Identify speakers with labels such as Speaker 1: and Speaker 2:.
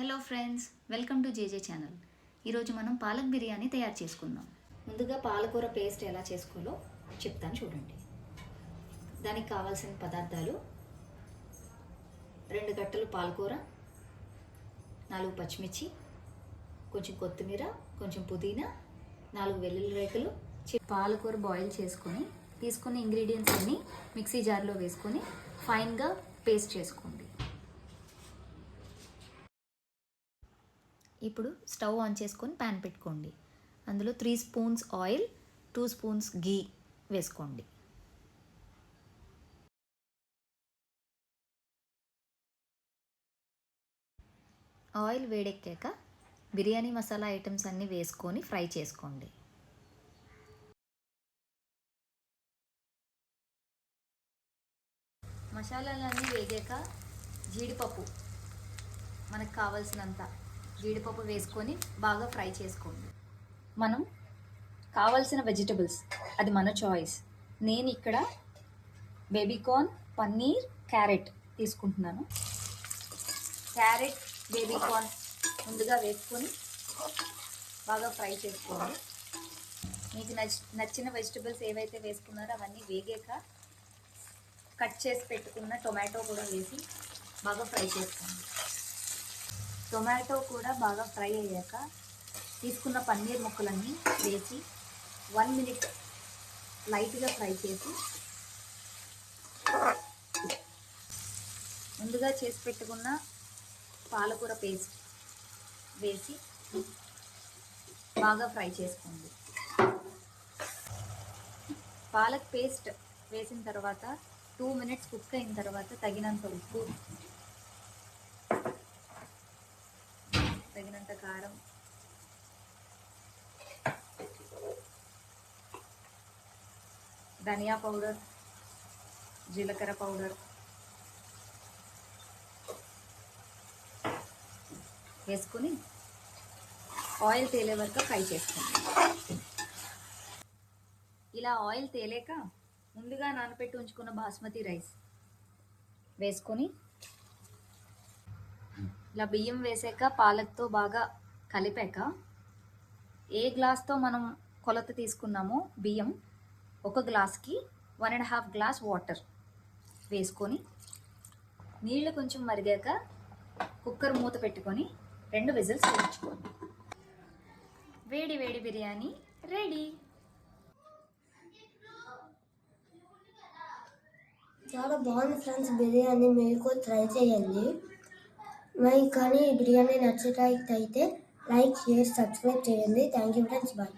Speaker 1: Hello friends, welcome to JJ channel. ఈరోజు మనం పాలక్ బిర్యానీ తయారు చేసుకుందాం. ముందుగా పాలకూర పేస్ట్ ఎలా చేసుకోవాలో చెప్తాను చూడండి. దానికి కావాల్సిన పదార్థాలు: 2 కట్టలు పాలకూర, 4 పచ్చిమిర్చి, కొంచెం కొత్తిమీర, కొంచెం పుదీనా, 4 వెల్లుల్లి రేకులు. పాలకూర బాయిల్ చేసుకొని తీసుకున్న ఇంగ్రీడియంట్స్ అన్నీ మిక్సీ జార్లో వేసుకొని ఫైన్గా పేస్ట్ చేసుకోండి. ఇప్పుడు స్టవ్ ఆన్ చేసుకొని ప్యాన్ పెట్టుకోండి. అందులో 3 స్పూన్స్ ఆయిల్, 2 స్పూన్స్ గీ వేసుకోండి. ఆయిల్ వేడెక్కాక బిర్యానీ మసాలా ఐటమ్స్ అన్నీ వేసుకొని ఫ్రై చేసుకోండి. మసాలాలన్నీ వేగాక జీడిపప్పు, మనకు కావాల్సినంత జీడిపప్పు వేసుకొని బాగా ఫ్రై చేసుకోండి. మనం కావాల్సిన వెజిటబుల్స్ అది మన చాయిస్. నేను ఇక్కడ బేబీకార్న్, పన్నీర్, క్యారెట్ తీసుకుంటున్నాను. క్యారెట్, బేబీకార్న్ ముందుగా వేసుకొని బాగా ఫ్రై చేసుకోండి. మీకు నచ్చిన వెజిటబుల్స్ ఏవైతే వేసుకున్నారో అవన్నీ వేగాక కట్ చేసి పెట్టుకున్న టొమాటో కూడా వేసి బాగా ఫ్రై చేసుకోండి. టొమాటో కూడా బాగా ఫ్రై అయ్యాక తీసుకున్న పన్నీర్ ముక్కలన్నీ వేసి 1 మినిట్ లైట్గా ఫ్రై చేసి ముందుగా చేసి పెట్టుకున్న పాలకూర పేస్ట్ వేసి బాగా ఫ్రై చేసుకోండి. పాలక్ పేస్ట్ వేసిన తర్వాత 2 మినిట్స్ కుక్ అయిన తర్వాత తగినంత ఉప్పు, తగినంత కారం, ధనియా పౌడర్, జీలకర్ర పౌడర్ వేసుకొని ఆయిల్ తేలే వరకు ఫ్రై చేసుకోండి. ఇలా ఆయిల్ తేలేక ముందుగా నానబెట్టి ఉంచుకున్న బాస్మతి రైస్ వేసుకొని ఇలా బియ్యం వేసాక పాలక్తో బాగా కలిపాక ఏ గ్లాస్తో మనం కొలత తీసుకున్నామో బియ్యం, 1 గ్లాస్కి 1.5 గ్లాస్ వాటర్ వేసుకొని నీళ్ళు కొంచెం మరిగాక కుక్కర్ మూత పెట్టుకొని 2 విజిల్స్ వేయించుకోండి. వేడి వేడి బిర్యానీ రెడీ.
Speaker 2: చాలా బాగుంది ఫ్రెండ్స్ బిర్యానీ, మీరు కూడా ట్రై చేయండి. మరి కానీ బిర్యానీ నచ్చినట్లయితే లైక్, షేర్, సబ్స్క్రైబ్ చేయండి. Thank you friends, bye.